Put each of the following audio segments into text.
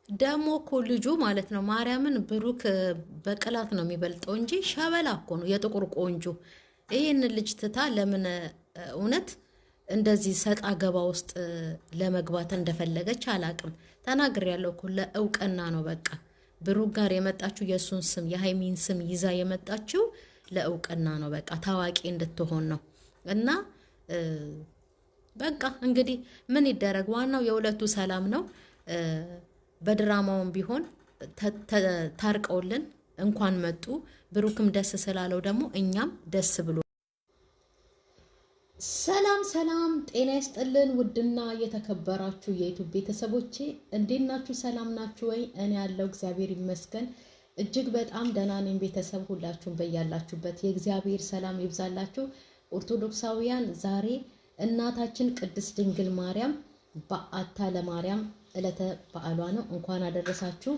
ደሞ እኮ ልጁ ማለት ነው ማርያምን ብሩክ በቅላት ነው የሚበልጠው እንጂ ሸበላ እኮ ነው የጥቁር ቆንጆ። ይህን ልጅ ትታ ለምን እውነት እንደዚህ ሰጣ ገባ ውስጥ ለመግባት እንደፈለገች አላቅም። ተናግሬያለሁ እኮ ለእውቅና ነው በቃ። ብሩክ ጋር የመጣችው የእሱን ስም የሃይሚን ስም ይዛ የመጣችው ለእውቅና ነው በቃ ታዋቂ እንድትሆን ነው። እና በቃ እንግዲህ ምን ይደረግ፣ ዋናው የሁለቱ ሰላም ነው። በድራማውም ቢሆን ታርቀውልን እንኳን መጡ። ብሩክም ደስ ስላለው ደግሞ እኛም ደስ ብሎ ሰላም ሰላም፣ ጤና ይስጥልን ውድና የተከበራችሁ የዩቲዩብ ቤተሰቦቼ እንዴት ናችሁ? ሰላም ናችሁ ወይ? እኔ ያለው እግዚአብሔር ይመስገን እጅግ በጣም ደህና ነኝ። ቤተሰብ ሁላችሁም በያላችሁበት የእግዚአብሔር ሰላም ይብዛላችሁ። ኦርቶዶክሳውያን ዛሬ እናታችን ቅድስት ድንግል ማርያም በዓታ ለማርያም ዕለተ በዓሏ ነው። እንኳን አደረሳችሁ።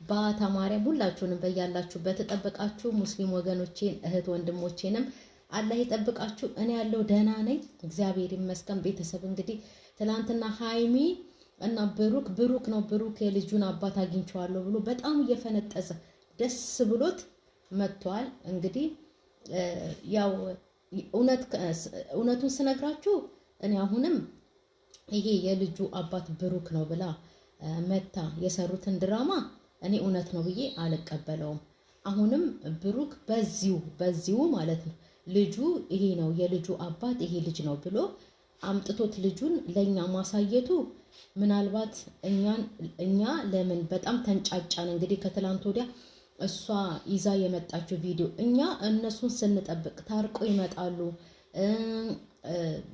በዓታ ማርያም ሁላችሁንም በያላችሁበት ተጠብቃችሁ፣ ሙስሊም ወገኖቼን እህት ወንድሞቼንም አላህ ይጠብቃችሁ። እኔ ያለው ደህና ነኝ እግዚአብሔር ይመስገን። ቤተሰብ እንግዲህ ትናንትና ሃይሚ እና ብሩክ ነው ብሩክ የልጁን አባት አግኝቼዋለሁ ብሎ በጣም እየፈነጠዘ ደስ ብሎት መጥቷል። እንግዲህ ያው እውነቱን ስነግራችሁ እኔ አሁንም ይሄ የልጁ አባት ብሩክ ነው ብላ መታ የሰሩትን ድራማ እኔ እውነት ነው ብዬ አልቀበለውም። አሁንም ብሩክ በዚሁ ማለት ነው ልጁ ይሄ ነው የልጁ አባት ይሄ ልጅ ነው ብሎ አምጥቶት ልጁን ለኛ ማሳየቱ ምናልባት እኛ ለምን በጣም ተንጫጫን። እንግዲህ ከትላንት ወዲያ እሷ ይዛ የመጣችው ቪዲዮ እኛ እነሱን ስንጠብቅ ታርቆ ይመጣሉ፣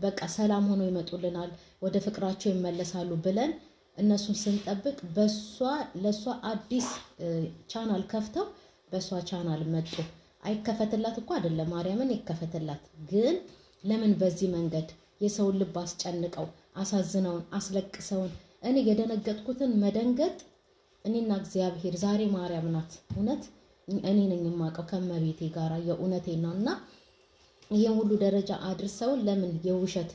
በቃ ሰላም ሆኖ ይመጡልናል፣ ወደ ፍቅራቸው ይመለሳሉ ብለን እነሱን ስንጠብቅ ለሷ አዲስ ቻናል ከፍተው በሷ ቻናል መጡ። አይከፈትላት እኮ አይደለም ማርያምን ይከፈትላት፣ ግን ለምን በዚህ መንገድ የሰውን ልብ አስጨንቀው አሳዝነውን አስለቅሰውን። እኔ የደነገጥኩትን መደንገጥ እኔና እግዚአብሔር ዛሬ ማርያም ናት እውነት እኔ ነኝ የማውቀው ከመቤቴ ጋራ የእውነቴን ነው። እና ይሄን ሁሉ ደረጃ አድርሰውን ለምን የውሸት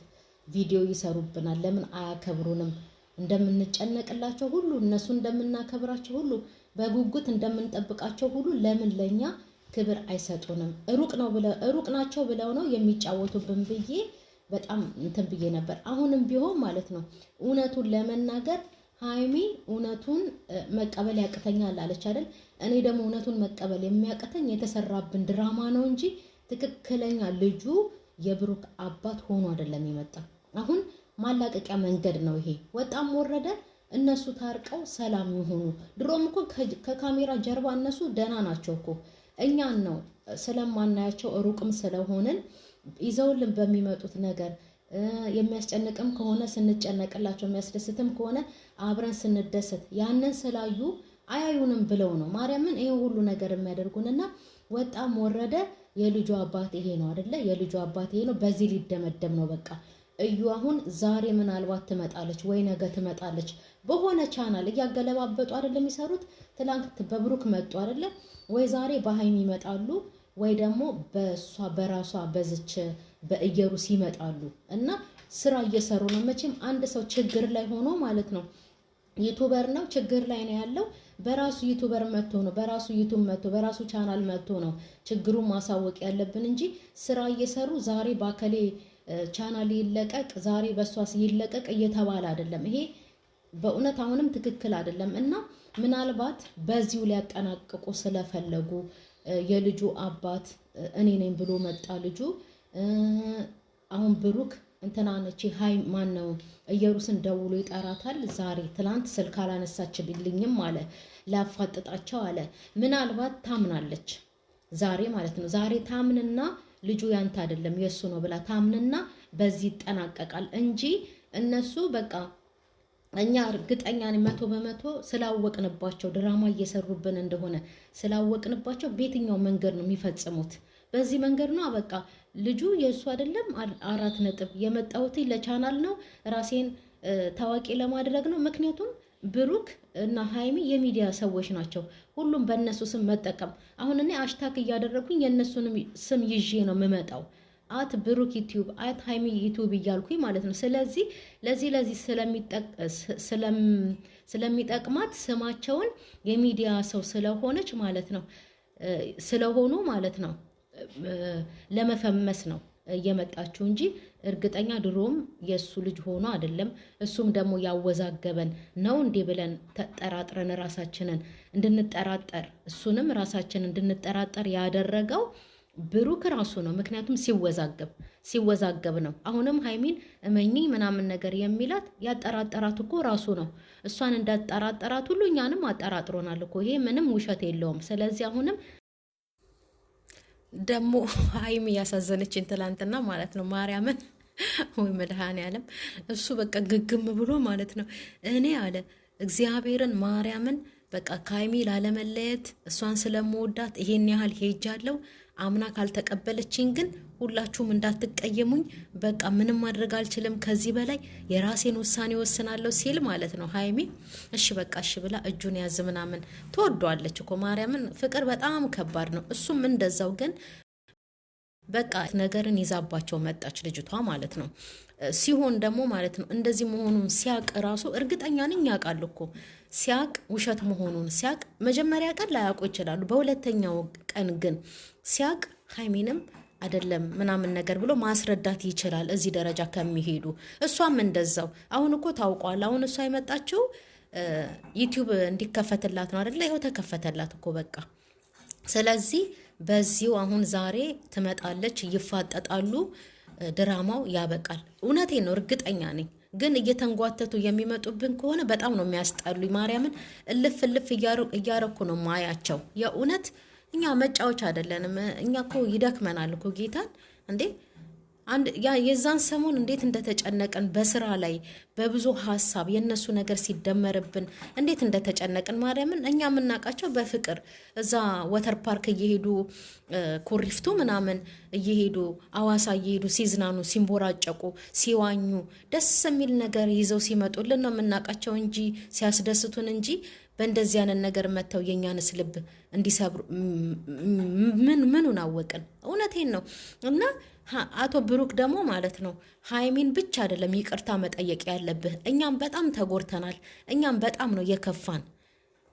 ቪዲዮ ይሰሩብናል? ለምን አያከብሩንም? እንደምንጨነቅላቸው ሁሉ እነሱ እንደምናከብራቸው ሁሉ በጉጉት እንደምንጠብቃቸው ሁሉ ለምን ለኛ ክብር አይሰጡንም? ሩቅ ናቸው ብለው ነው የሚጫወቱብን ብዬ በጣም እንትን ብዬ ነበር። አሁንም ቢሆን ማለት ነው እውነቱን ለመናገር ሃይሚ እውነቱን መቀበል ያቅተኛል አለች አይደል? እኔ ደግሞ እውነቱን መቀበል የሚያቅተኝ የተሰራብን ድራማ ነው እንጂ ትክክለኛ ልጁ የብሩክ አባት ሆኖ አይደለም የመጣ። አሁን ማላቀቂያ መንገድ ነው ይሄ። ወጣም ወረደ እነሱ ታርቀው ሰላም ይሆኑ። ድሮም እኮ ከካሜራ ጀርባ እነሱ ደህና ናቸው እኮ። እኛን ነው ስለማናያቸው ሩቅም ስለሆነን ይዘውልን በሚመጡት ነገር የሚያስጨንቅም ከሆነ ስንጨነቅላቸው፣ የሚያስደስትም ከሆነ አብረን ስንደሰት ያንን ስላዩ አያዩንም ብለው ነው ማርያምን ይሄ ሁሉ ነገር የሚያደርጉንና ወጣም ወረደ የልጁ አባት ይሄ ነው አይደለ? የልጁ አባት ይሄ ነው። በዚህ ሊደመደም ነው በቃ። እዩ አሁን ዛሬ ምናልባት ትመጣለች ወይ ነገ ትመጣለች በሆነ ቻናል እያገለባበጡ አይደለም የሚሰሩት። ትላንት በብሩክ መጡ አይደለ ወይ? ዛሬ በሃይሚ ይመጣሉ ወይ ደግሞ በራሷ በዝች በእየሩስ ይመጣሉ። እና ስራ እየሰሩ ነው። መቼም አንድ ሰው ችግር ላይ ሆኖ ማለት ነው ዩቲዩበር ነው ችግር ላይ ነው ያለው፣ በራሱ ዩቲዩበር መጥቶ ነው በራሱ ዩቲዩብ መጥቶ በራሱ ቻናል መጥቶ ነው ችግሩን ማሳወቅ ያለብን እንጂ ስራ እየሰሩ ዛሬ ባከሌ ቻናል ይለቀቅ ዛሬ በሷስ ይለቀቅ እየተባለ አይደለም። ይሄ በእውነት አሁንም ትክክል አይደለም። እና ምናልባት በዚሁ ሊያጠናቅቁ ስለፈለጉ የልጁ አባት እኔ ነኝ ብሎ መጣ ልጁ። አሁን ብሩክ እንትና ነች ሃይ ማን ነው ኢየሩስን ደውሎ ይጠራታል። ዛሬ ትላንት ስልክ አላነሳችልኝም አለ፣ ላፋጥጣቸው አለ። ምናልባት ታምናለች ዛሬ ማለት ነው። ዛሬ ታምንና ልጁ ያንተ አይደለም የሱ ነው ብላ ታምንና በዚህ ይጠናቀቃል እንጂ እነሱ በቃ እኛ እርግጠኛ ነን 100% ስላወቅንባቸው ድራማ እየሰሩብን እንደሆነ ስላወቅንባቸው በየትኛው መንገድ ነው የሚፈጽሙት? በዚህ መንገድ ነው። በቃ ልጁ የሱ አይደለም 4 ነጥብ የመጣሁት ለቻናል ነው ራሴን ታዋቂ ለማድረግ ነው። ምክንያቱም ብሩክ እና ሃይሚ የሚዲያ ሰዎች ናቸው። ሁሉም በእነሱ ስም መጠቀም። አሁን እኔ አሽታክ እያደረኩኝ የእነሱንም ስም ይዤ ነው የምመጣው። አት ብሩክ ዩቲዩብ አት ሃይሚ ዩቲዩብ እያልኩኝ ማለት ነው። ስለዚህ ለዚህ ስለሚጠቅማት ስማቸውን የሚዲያ ሰው ስለሆነች ማለት ነው ስለሆኑ ማለት ነው ለመፈመስ ነው እየመጣችሁ እንጂ እርግጠኛ ድሮም የሱ ልጅ ሆኖ አይደለም። እሱም ደግሞ ያወዛገበን ነው እንዴ ብለን ተጠራጥረን ራሳችንን እንድንጠራጠር እሱንም ራሳችንን እንድንጠራጠር ያደረገው ብሩክ ራሱ ነው። ምክንያቱም ሲወዛገብ ነው። አሁንም ሃይሚን እመኚ ምናምን ነገር የሚላት ያጠራጠራት እኮ ራሱ ነው። እሷን እንዳጠራጠራት ሁሉ እኛንም አጠራጥሮናል እኮ። ይሄ ምንም ውሸት የለውም። ስለዚህ አሁንም ደግሞ ሃይሚ ያሳዘነችን ትላንትና ማለት ነው ማርያምን ወይ መድኃኔዓለም እሱ በቃ ግግም ብሎ ማለት ነው እኔ አለ እግዚአብሔርን ማርያምን በቃ ከሃይሚ ላለመለየት እሷን ስለምወዳት ይሄን ያህል ሄጃለሁ። አምና ካልተቀበለችኝ ግን ሁላችሁም እንዳትቀየሙኝ፣ በቃ ምንም ማድረግ አልችልም፣ ከዚህ በላይ የራሴን ውሳኔ ወስናለሁ ሲል ማለት ነው ሃይሚ እሺ በቃ እሺ ብላ እጁን ያዝ ምናምን ትወደዋለች እኮ ማርያምን። ፍቅር በጣም ከባድ ነው። እሱም እንደዛው ግን በቃ ነገርን ይዛባቸው መጣች ልጅቷ ማለት ነው። ሲሆን ደግሞ ማለት ነው እንደዚህ መሆኑን ሲያቅ ራሱ እርግጠኛ ነኝ ያውቃል እኮ ሲያቅ ውሸት መሆኑን ሲያቅ መጀመሪያ ቀን ላያውቁ ይችላሉ። በሁለተኛው ቀን ግን ሲያቅ ሃይሚንም አይደለም ምናምን ነገር ብሎ ማስረዳት ይችላል እዚህ ደረጃ ከሚሄዱ። እሷም እንደዛው አሁን እኮ ታውቋል። አሁን እሷ የመጣችው ዩቲዩብ እንዲከፈትላት ነው አይደለ? ይኸው ተከፈተላት እኮ በቃ። ስለዚህ በዚሁ አሁን ዛሬ ትመጣለች፣ ይፋጠጣሉ፣ ድራማው ያበቃል። እውነቴን ነው፣ እርግጠኛ ነኝ። ግን እየተንጓተቱ የሚመጡብን ከሆነ በጣም ነው የሚያስጠሉ። ማርያምን እልፍ እልፍ እያረኩ ነው ማያቸው። የእውነት እኛ መጫወቻ አይደለንም። እኛ እኮ ይደክመናል እኮ ጌታን እንዴ የዛን ሰሞን እንዴት እንደተጨነቅን በስራ ላይ በብዙ ሀሳብ የነሱ ነገር ሲደመርብን እንዴት እንደተጨነቅን ማርያምን። እኛ የምናውቃቸው በፍቅር እዛ ወተር ፓርክ እየሄዱ ኩሪፍቱ ምናምን እየሄዱ አዋሳ እየሄዱ ሲዝናኑ፣ ሲንቦራጨቁ፣ ሲዋኙ ደስ የሚል ነገር ይዘው ሲመጡልን ነው የምናውቃቸው እንጂ ሲያስደስቱን እንጂ በእንደዚህ አይነት ነገር መጥተው የእኛንስ ልብ እንዲሰብሩ ምኑን አወቅን? እውነቴን ነው። እና አቶ ብሩክ ደግሞ ማለት ነው ሃይሚን ብቻ አይደለም ይቅርታ መጠየቅ ያለብህ። እኛም በጣም ተጎድተናል። እኛም በጣም ነው የከፋን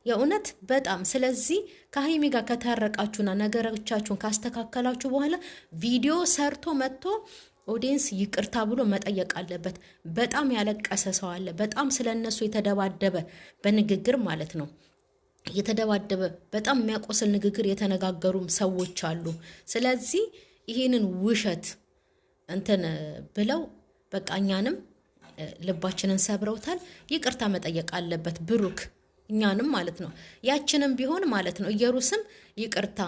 የእውነት በጣም። ስለዚህ ከሃይሚ ጋር ከታረቃችሁና ነገሮቻችሁን ካስተካከላችሁ በኋላ ቪዲዮ ሰርቶ መጥቶ ኦዲየንስ ይቅርታ ብሎ መጠየቅ አለበት። በጣም ያለቀሰ ሰው አለ። በጣም ስለነሱ የተደባደበ በንግግር ማለት ነው የተደባደበ በጣም የሚያቆስል ንግግር የተነጋገሩም ሰዎች አሉ። ስለዚህ ይሄንን ውሸት እንትን ብለው በቃ እኛንም ልባችንን ሰብረውታል። ይቅርታ መጠየቅ አለበት ብሩክ፣ እኛንም ማለት ነው። ያችንም ቢሆን ማለት ነው ኢየሩስም ይቅርታ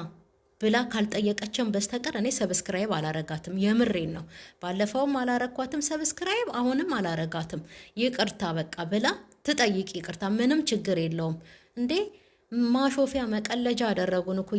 ብላ ካልጠየቀችን በስተቀር እኔ ሰብስክራይብ አላረጋትም። የምሬን ነው። ባለፈውም አላረኳትም ሰብስክራይብ፣ አሁንም አላረጋትም። ይቅርታ በቃ ብላ ትጠይቅ ይቅርታ፣ ምንም ችግር የለውም እንዴ። ማሾፊያ መቀለጃ አደረጉን እኮ